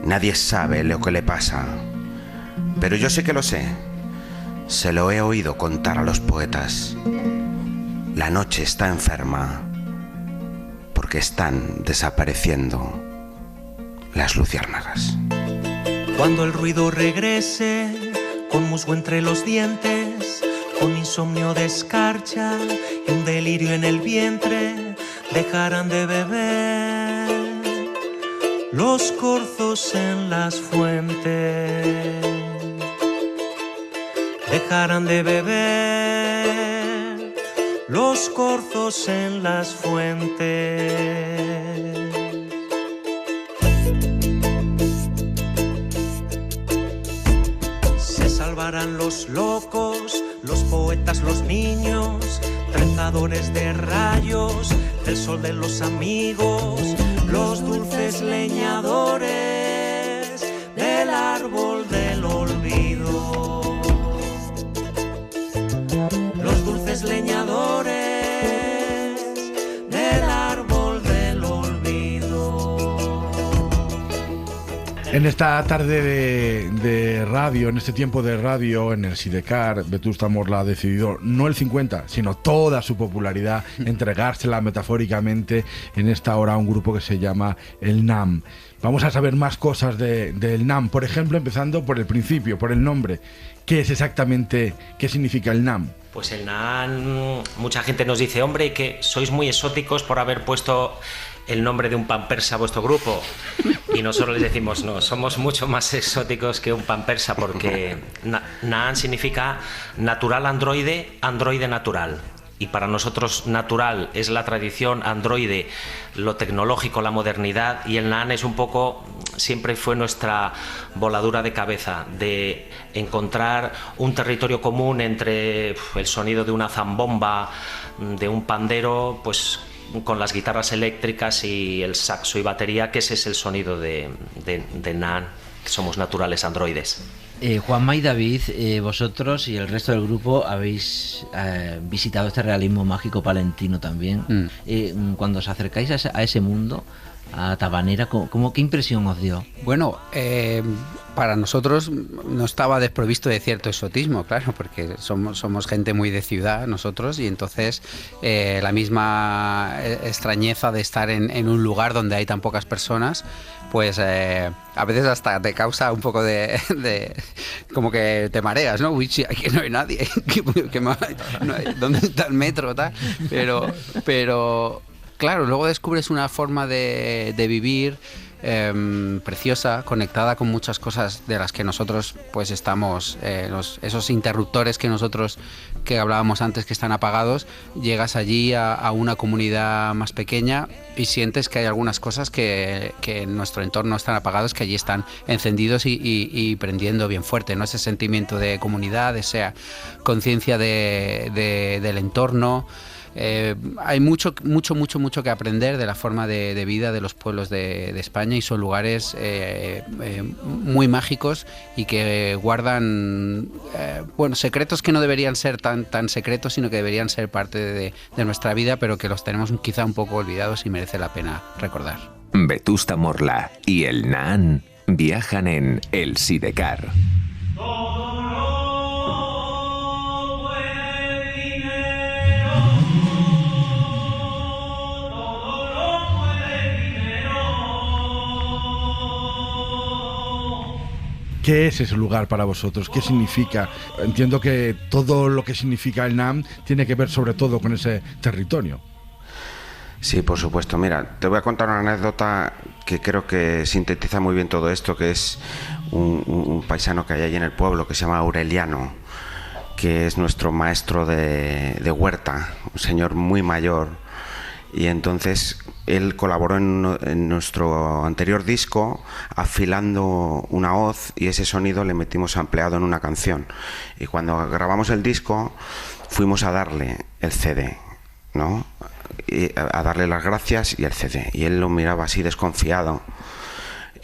Speaker 16: Nadie sabe lo que le pasa, pero yo sé que lo sé. Se lo he oído contar a los poetas. La noche está enferma porque están desapareciendo las luciérnagas.
Speaker 12: Cuando el ruido regrese, con musgo entre los dientes, con insomnio de escarcha y un delirio en el vientre, dejarán de beber los corzos en las fuentes. Dejarán de beber los corzos en las fuentes. Se salvarán los locos, los poetas, los niños, trenzadores de rayos, del sol de los amigos, los dulces leñadores del árbol del olvido. Los dulces leñadores del árbol
Speaker 3: En esta tarde de radio, en este tiempo de radio, en el Sidecar, Vetusta Morla ha decidido no el 50, sino toda su popularidad, entregársela metafóricamente en esta hora a un grupo que se llama el NAM. Vamos a saber más cosas del NAM, por ejemplo, empezando por el principio, por el nombre. ¿Qué es exactamente, qué significa el NAM?
Speaker 15: Pues el NAM, mucha gente nos dice, hombre, que sois muy exóticos por haber puesto el nombre de un pan persa a vuestro grupo. Y nosotros les decimos, no, somos mucho más exóticos que un pan persa, porque NAM significa natural androide, androide natural. Y para nosotros natural es la tradición, androide lo tecnológico, la modernidad, y el NAM es un poco, siempre fue nuestra voladura de cabeza, de encontrar un territorio común entre el sonido de una zambomba, de un pandero, pues con las guitarras eléctricas y el saxo y batería, que ese es el sonido de NAM, que somos naturales androides.
Speaker 2: Juanma y David, vosotros y el resto del grupo habéis visitado este realismo mágico palentino también. Cuando os acercáis a ese mundo, a Tabanera, ¿qué impresión os dio?
Speaker 11: Bueno, para nosotros no estaba desprovisto de cierto exotismo, claro, porque somos gente muy de ciudad nosotros, y entonces la misma extrañeza de estar en un lugar donde hay tan pocas personas, pues a veces hasta te causa un poco de como que te mareas, ¿no? Uy, sí, aquí no hay nadie, ¿dónde está el metro? Tal? Pero claro, luego descubres una forma de vivir preciosa, conectada con muchas cosas de las que nosotros pues estamos, esos interruptores que hablábamos antes que están apagados, llegas allí a una comunidad más pequeña y sientes que hay algunas cosas que en nuestro entorno están apagados, que allí están encendidos y prendiendo bien fuerte, ¿no? Ese sentimiento de comunidad, esa conciencia del entorno. Hay mucho que aprender de la forma de vida de los pueblos de España, y son lugares muy mágicos y que guardan secretos que no deberían ser tan secretos, sino que deberían ser parte de nuestra vida, pero que los tenemos quizá un poco olvidados y merece la pena recordar.
Speaker 4: Vetusta Morla y el NAM viajan en el Sidecar.
Speaker 3: ¿Qué es ese lugar para vosotros? ¿Qué significa? Entiendo que todo lo que significa el NAM tiene que ver sobre todo con ese territorio.
Speaker 16: Sí, por supuesto. Mira, te voy a contar una anécdota que creo que sintetiza muy bien todo esto, que es un paisano que hay allí en el pueblo que se llama Aureliano, que es nuestro maestro de huerta, un señor muy mayor. Y entonces él colaboró en nuestro anterior disco afilando una hoz, y ese sonido le metimos ampliado en una canción. Y cuando grabamos el disco fuimos a darle el CD, ¿no? Y a darle las gracias y el CD. Y él lo miraba así desconfiado.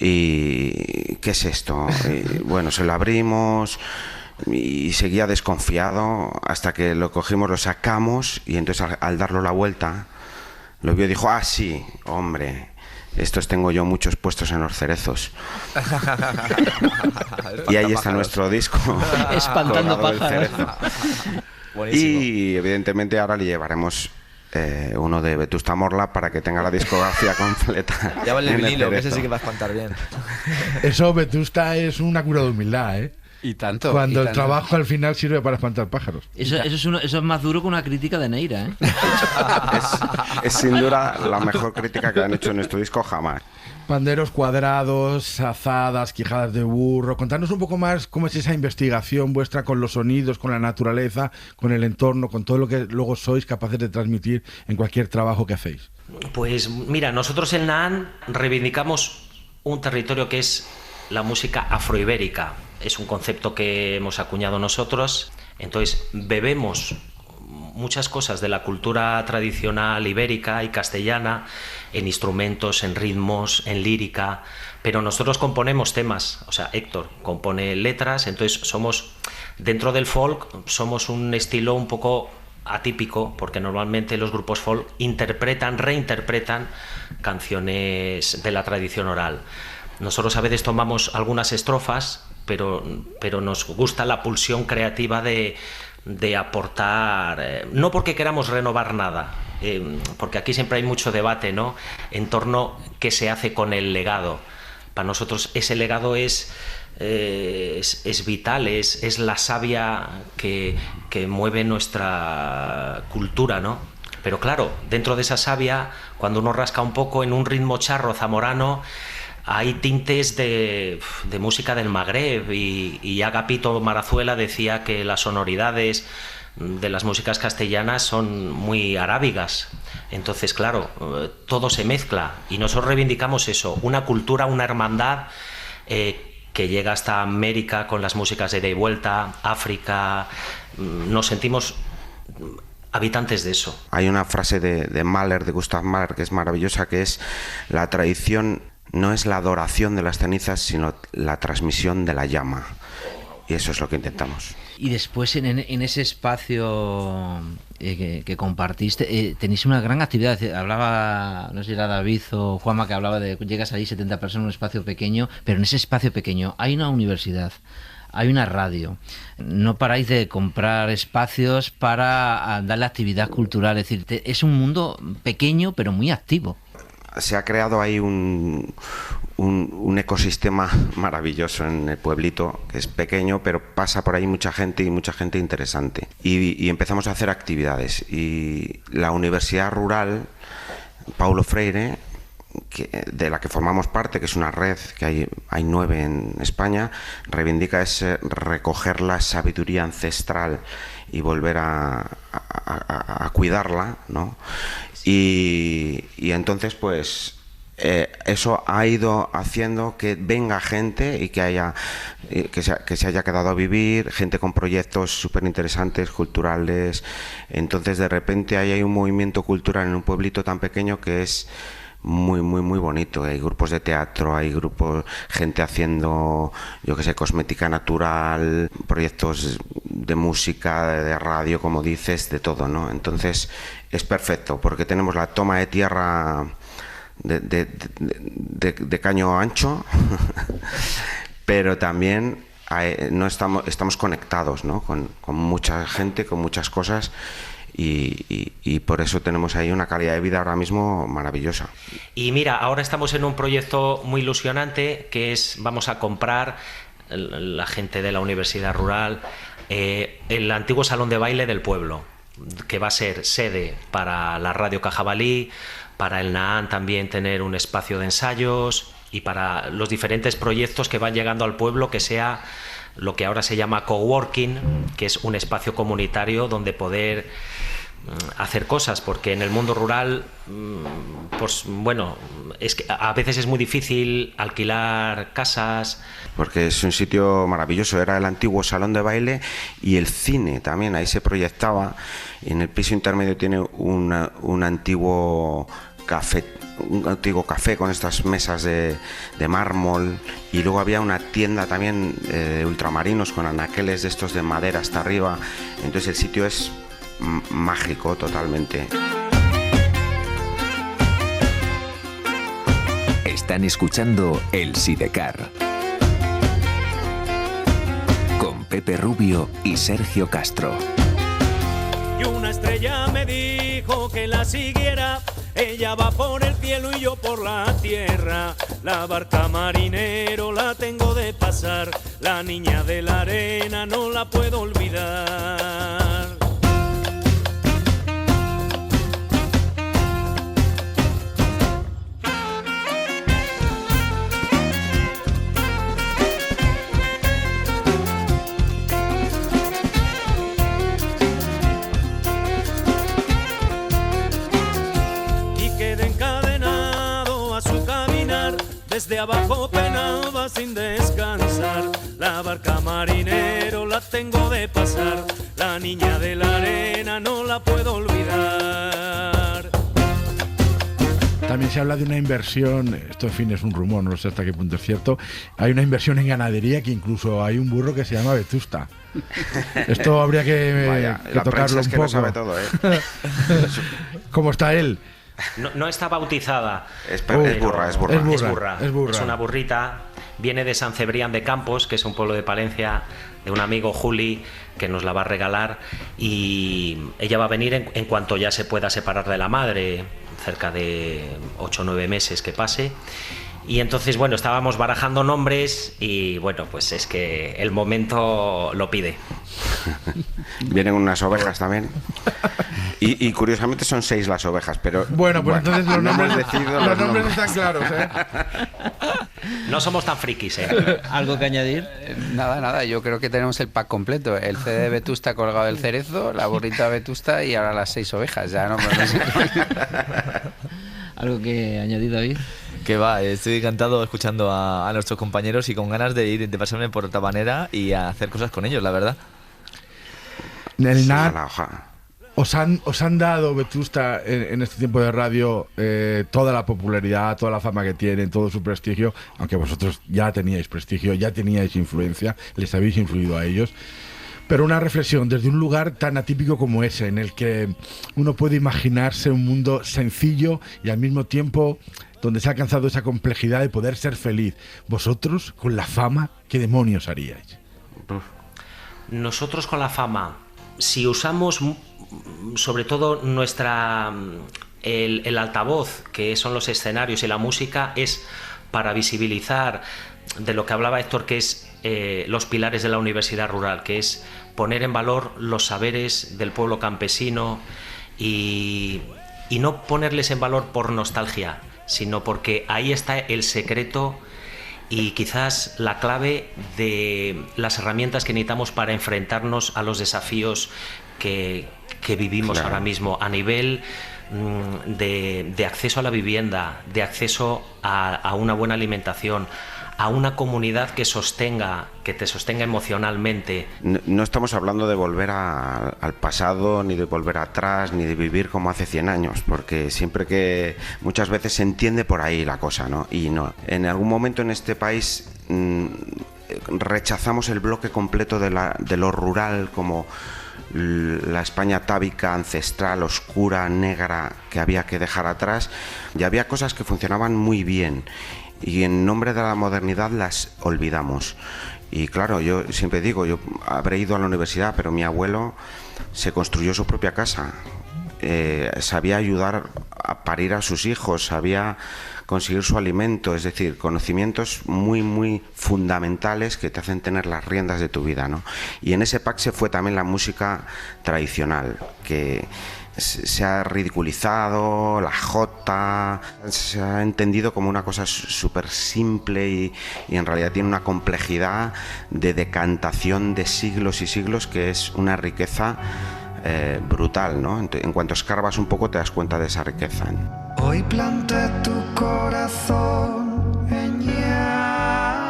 Speaker 16: ¿Y qué es esto? Y, bueno, se lo abrimos y seguía desconfiado hasta que lo cogimos, lo sacamos, y entonces al darlo la vuelta lo vio y dijo, ah, sí, hombre, estos tengo yo muchos puestos en los cerezos. Y ahí está nuestro disco.
Speaker 2: Espantando pájaros.
Speaker 16: Y evidentemente ahora le llevaremos uno de Vetusta Morla para que tenga la discografía completa.
Speaker 10: Ya vale el vinilo, que ese sí que va a espantar bien.
Speaker 3: Eso, Vetusta, es una cura de humildad, ¿eh?
Speaker 11: Y tanto.
Speaker 3: Cuando el
Speaker 11: tanto.
Speaker 3: trabajo al final sirve para espantar pájaros.
Speaker 2: Eso es más duro que una crítica de Neira, ¿eh?
Speaker 16: Es sin duda la mejor crítica que han hecho en nuestro disco jamás.
Speaker 3: Panderos cuadrados, azadas, quijadas de burro. Contanos un poco más cómo es esa investigación vuestra con los sonidos, con la naturaleza, con el entorno, con todo lo que luego sois capaces de transmitir en cualquier trabajo que hacéis.
Speaker 15: Pues mira, nosotros en NAM reivindicamos un territorio que es la música afroibérica. Es un concepto que hemos acuñado nosotros. Entonces bebemos muchas cosas de la cultura tradicional ibérica y castellana en instrumentos, en ritmos, en lírica, pero nosotros componemos temas. O sea, Héctor compone letras. Entonces somos, dentro del folk, somos un estilo un poco atípico, porque normalmente los grupos folk reinterpretan canciones de la tradición oral. Nosotros a veces tomamos algunas estrofas, pero nos gusta la pulsión creativa de aportar, no porque queramos renovar nada, porque aquí siempre hay mucho debate, ¿no?, en torno a qué se hace con el legado. Para nosotros ese legado es vital, es la savia que mueve nuestra cultura, ¿no? Pero claro, dentro de esa savia, cuando uno rasca un poco en un ritmo charro zamorano, hay tintes de música del Magreb, y Agapito Marazuela decía que las sonoridades de las músicas castellanas son muy arábigas. Entonces, claro, todo se mezcla y nosotros reivindicamos eso, una cultura, una hermandad que llega hasta América con las músicas de ida y vuelta, África. Nos sentimos habitantes de eso.
Speaker 16: Hay una frase de Mahler, de Gustav Mahler, que es maravillosa, que es: la tradición no es la adoración de las cenizas, sino la transmisión de la llama. Y eso es lo que intentamos.
Speaker 2: Y después en ese espacio que compartiste, tenéis una gran actividad. Hablaba, no sé si era David o Juanma, que hablaba de llegas ahí 70 personas en un espacio pequeño, pero en ese espacio pequeño hay una universidad, hay una radio. No paráis de comprar espacios para darle actividad cultural. Es decir, es un mundo pequeño pero muy activo.
Speaker 16: Se ha creado ahí un ecosistema maravilloso en el pueblito, que es pequeño, pero pasa por ahí mucha gente y mucha gente interesante. Y empezamos a hacer actividades. Y la Universidad Rural Paulo Freire, de la que formamos parte, que es una red que hay 9 en España, reivindica ese recoger la sabiduría ancestral y volver a cuidarla, ¿no? Y entonces, pues, eso ha ido haciendo que venga gente y que se haya quedado a vivir, gente con proyectos súper interesantes, culturales. Entonces, de repente, hay un movimiento cultural en un pueblito tan pequeño que es muy, muy, muy bonito. Hay grupos de teatro, hay grupos, gente haciendo, yo qué sé, cosmética natural, proyectos de música, de radio, como dices, de todo, ¿no? Entonces es perfecto, porque tenemos la toma de tierra de caño ancho, pero también estamos conectados, ¿no?, con mucha gente, con muchas cosas. Y por eso tenemos ahí una calidad de vida ahora mismo maravillosa.
Speaker 15: Y mira, ahora estamos en un proyecto muy ilusionante, que es, vamos a comprar, la gente de la Universidad Rural, el antiguo salón de baile del pueblo, que va a ser sede para la Radio Cajabalí, para el NAAN también tener un espacio de ensayos, y para los diferentes proyectos que van llegando al pueblo, que sea lo que ahora se llama coworking, que es un espacio comunitario donde poder hacer cosas, porque en el mundo rural, pues bueno, es que a veces es muy difícil alquilar casas.
Speaker 16: Porque es un sitio maravilloso, era el antiguo salón de baile y el cine también, ahí se proyectaba. Y en el piso intermedio tiene un antiguo café con estas mesas de mármol, y luego había una tienda también de ultramarinos con anaqueles de estos de madera hasta arriba. Entonces el sitio es mágico totalmente.
Speaker 4: Están escuchando El Sidecar con Pepe Rubio y Sergio Castro.
Speaker 14: Y una estrella me dijo que la siguiera. Ella va por el cielo y yo por la tierra. La barca marinero la tengo de pasar. La niña de la arena no la puedo olvidar. Desde abajo penaba sin descansar. La barca marinero la tengo de pasar. La niña de la arena no la puedo olvidar.
Speaker 3: También se habla de una inversión, esto en fin es un rumor, no sé hasta qué punto es cierto. Hay una inversión en ganadería, que incluso hay un burro que se llama Vetusta. Esto habría que tocarlo un poco.
Speaker 16: Lo sabe todo, ¿eh?
Speaker 3: ¿Cómo está él?
Speaker 15: No está bautizada.
Speaker 16: Es burra.
Speaker 15: Es una burrita. Viene de San Cebrián de Campos, que es un pueblo de Palencia, de un amigo, Juli, que nos la va a regalar. Y ella va a venir en cuanto ya se pueda separar de la madre, cerca de 8 o 9 meses que pase. Y entonces, bueno, estábamos barajando nombres y, bueno, pues es que el momento lo pide.
Speaker 16: Vienen unas ovejas también. Y curiosamente son 6 las ovejas, pero...
Speaker 3: Bueno, pues entonces los
Speaker 16: nombres
Speaker 3: nombres están claros, ¿eh?
Speaker 15: No somos tan frikis, ¿eh?
Speaker 2: ¿Algo que añadir?
Speaker 11: Nada, yo creo que tenemos el pack completo. El CD de Vetusta colgado del cerezo, la burrita Vetusta y ahora las 6 ovejas. Ya no.
Speaker 2: ¿Algo que añadir, David?
Speaker 10: Que va, estoy encantado escuchando a nuestros compañeros y con ganas de pasarme por Tabanera y a hacer cosas con ellos, la verdad.
Speaker 3: El NAR, os han dado, Vetusta, en este tiempo de radio, toda la popularidad, toda la fama que tienen, todo su prestigio, aunque vosotros ya teníais prestigio, ya teníais influencia, les habéis influido a ellos. Pero una reflexión desde un lugar tan atípico como ese, en el que uno puede imaginarse un mundo sencillo y al mismo tiempo donde se ha alcanzado esa complejidad de poder ser feliz. Vosotros, con la fama, ¿qué demonios haríais?
Speaker 15: Nosotros con la fama, si usamos sobre todo el altavoz, que son los escenarios y la música, es para visibilizar de lo que hablaba Héctor, que es los pilares de la universidad rural, que es poner en valor los saberes del pueblo campesino y no ponerles en valor por nostalgia, sino porque ahí está el secreto y quizás la clave de las herramientas que necesitamos para enfrentarnos a los desafíos que vivimos ahora mismo a nivel de acceso a la vivienda, de acceso a una buena alimentación, a una comunidad que te sostenga emocionalmente.
Speaker 16: No estamos hablando de volver al pasado, ni de volver atrás, ni de vivir como hace 100 años, porque siempre que muchas veces se entiende por ahí la cosa, ¿no? Y no. En algún momento en este país rechazamos el bloque completo de lo rural como la España atávica, ancestral, oscura, negra, que había que dejar atrás, y había cosas que funcionaban muy bien y en nombre de la modernidad las olvidamos. Y claro, yo siempre digo, yo habré ido a la universidad, pero mi abuelo se construyó su propia casa, sabía ayudar a parir a sus hijos, sabía conseguir su alimento, es decir, conocimientos muy, muy fundamentales que te hacen tener las riendas de tu vida, ¿no? Y en ese pack se fue también la música tradicional, que se ha ridiculizado, la jota, se ha entendido como una cosa súper simple y en realidad tiene una complejidad de decantación de siglos y siglos que es una riqueza brutal, ¿no? En cuanto escarbas un poco te das cuenta de esa riqueza.
Speaker 13: Hoy planté tu corazón en llamas,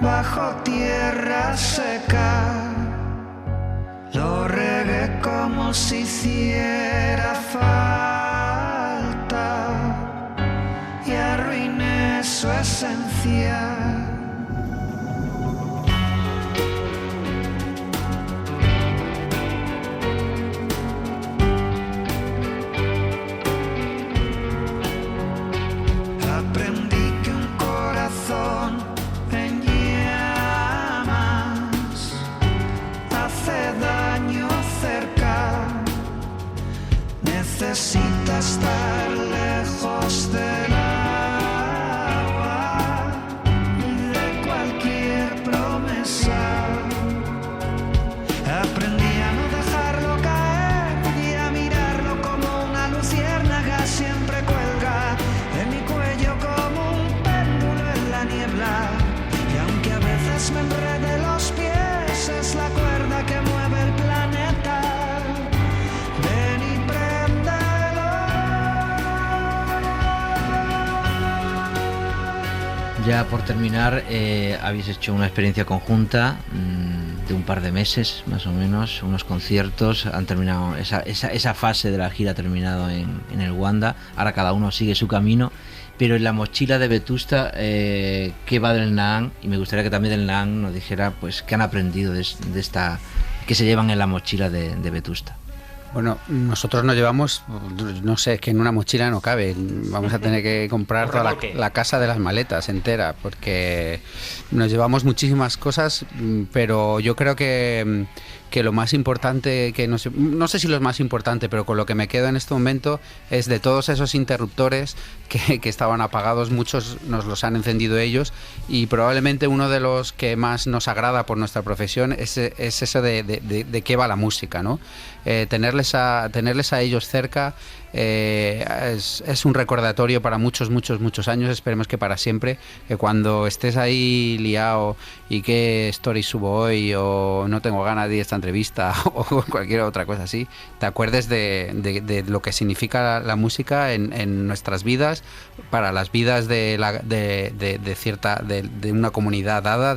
Speaker 13: bajo tierra seca. Lo regué como si hiciera falta y arruiné su esencia. Aprendí que un corazón en llamas hace daño cerca, necesita estar lejos del agua y de cualquier promesa. Aprendí a no dejarlo caer y a mirarlo como una luciérnaga, siempre cuelga en mi cuello como un péndulo en la niebla. Y aunque a veces me enrede los pies, es la cuerda que mueve el planeta. Ven y préndelo.
Speaker 2: Ya por terminar, habéis hecho una experiencia conjunta de un par de meses, más o menos, unos conciertos, han terminado, esa fase de la gira ha terminado en el Wanda, ahora cada uno sigue su camino, pero en la mochila de Vetusta, ¿qué va del NAAN? Y me gustaría que también del NAAN nos dijera pues qué han aprendido de esta, que se llevan en la mochila de Vetusta.
Speaker 11: Bueno, nosotros nos llevamos, no sé, es que en una mochila no cabe. Vamos a tener que comprar toda la casa de las maletas entera, porque nos llevamos muchísimas cosas, pero yo creo que lo más importante, no sé si lo más importante, pero con lo que me quedo en este momento es de todos esos interruptores que estaban apagados, muchos nos los han encendido ellos, y probablemente uno de los que más nos agrada por nuestra profesión es eso de qué va la música, ¿no? Tenerles a ellos cerca es un recordatorio para muchos años, esperemos que para siempre, que cuando estés ahí liado y qué story subo hoy, o no tengo ganas de ir a esta entrevista o cualquier otra cosa así, te acuerdes de lo que significa la música en nuestras vidas, para las vidas de una comunidad dada,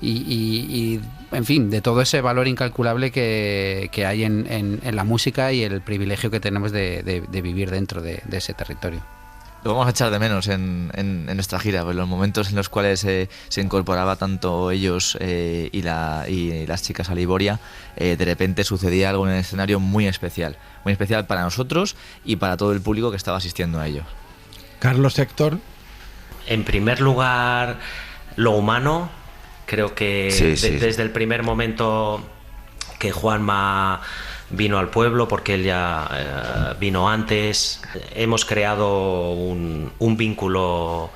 Speaker 11: y en fin, de todo ese valor incalculable que hay en la música y el privilegio que tenemos de vivir dentro de ese territorio.
Speaker 10: Lo vamos a echar de menos en nuestra gira, pues los momentos en los cuales se incorporaba tanto ellos y las chicas a Liboria, de repente sucedía algo en el escenario muy especial para nosotros y para todo el público que estaba asistiendo a ellos.
Speaker 3: Carlos, Héctor.
Speaker 15: En primer lugar, lo humano. Creo que desde el primer momento que Juanma vino al pueblo, porque él ya vino antes, hemos creado un vínculo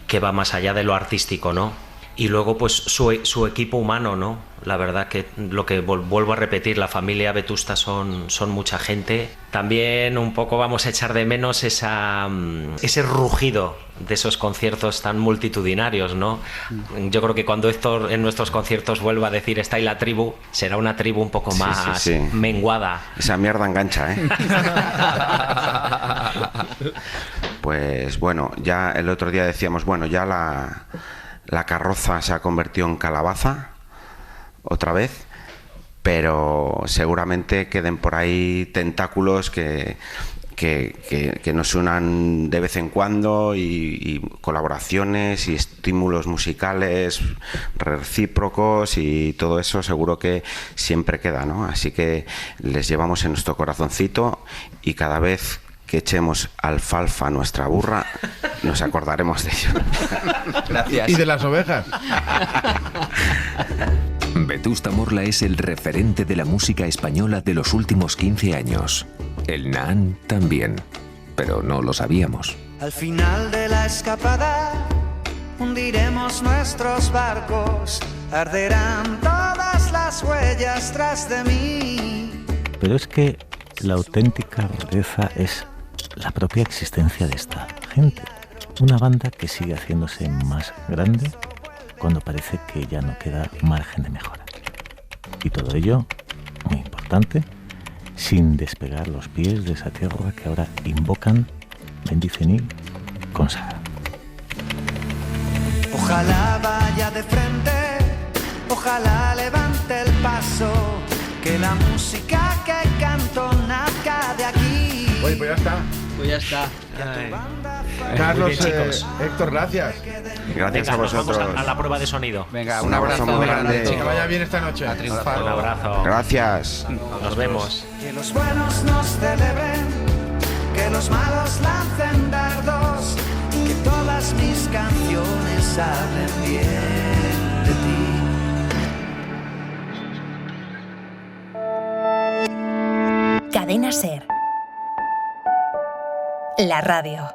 Speaker 15: que va más allá de lo artístico, ¿no? Y luego pues su equipo humano, ¿no? La verdad que lo que vuelvo a repetir, la familia Vetusta son mucha gente. También un poco vamos a echar de menos ese rugido de esos conciertos tan multitudinarios, ¿no? Yo creo que cuando Héctor en nuestros conciertos vuelva a decir está ahí la tribu, será una tribu un poco más menguada.
Speaker 16: Esa mierda engancha, ¿eh? Pues bueno, ya el otro día decíamos, bueno, ya la carroza se ha convertido en calabaza otra vez, pero seguramente queden por ahí tentáculos que nos unan de vez en cuando, y colaboraciones y estímulos musicales recíprocos, y todo eso seguro que siempre queda, ¿no? Así que les llevamos en nuestro corazoncito, y cada vez que echemos alfalfa a nuestra burra nos acordaremos de ello.
Speaker 10: Gracias.
Speaker 3: Y de las ovejas.
Speaker 4: Vetusta Morla es el referente de la música española de los últimos 15 años. El Nan también, pero no lo sabíamos.
Speaker 13: Al final de la escapada hundiremos nuestros barcos, arderán todas las huellas tras de mí.
Speaker 9: Pero es que la auténtica rareza es la propia existencia de esta gente. Una banda que sigue haciéndose más grande cuando parece que ya no queda margen de mejora. Y todo ello, muy importante, sin despegar los pies de esa tierra que ahora invocan, bendicen y consagran.
Speaker 13: Ojalá vaya de frente, ojalá levante el paso, que la música que canto nazca de aquí.
Speaker 3: Oye, pues ya está.
Speaker 2: Pues ya está.
Speaker 3: Carlos,
Speaker 15: bien, chicos.
Speaker 3: Héctor, gracias.
Speaker 16: Gracias.
Speaker 15: Venga,
Speaker 16: a vosotros.
Speaker 15: vamos a la prueba de sonido.
Speaker 11: Venga,
Speaker 16: un abrazo muy grande.
Speaker 3: Que vaya bien esta noche.
Speaker 11: A triunfar.
Speaker 15: Un abrazo.
Speaker 16: Gracias.
Speaker 15: Nos vemos.
Speaker 13: Que los buenos nos celebren, que los malos lancen dardos, que todas mis canciones hablen bien de ti.
Speaker 18: Cadena SER. La radio.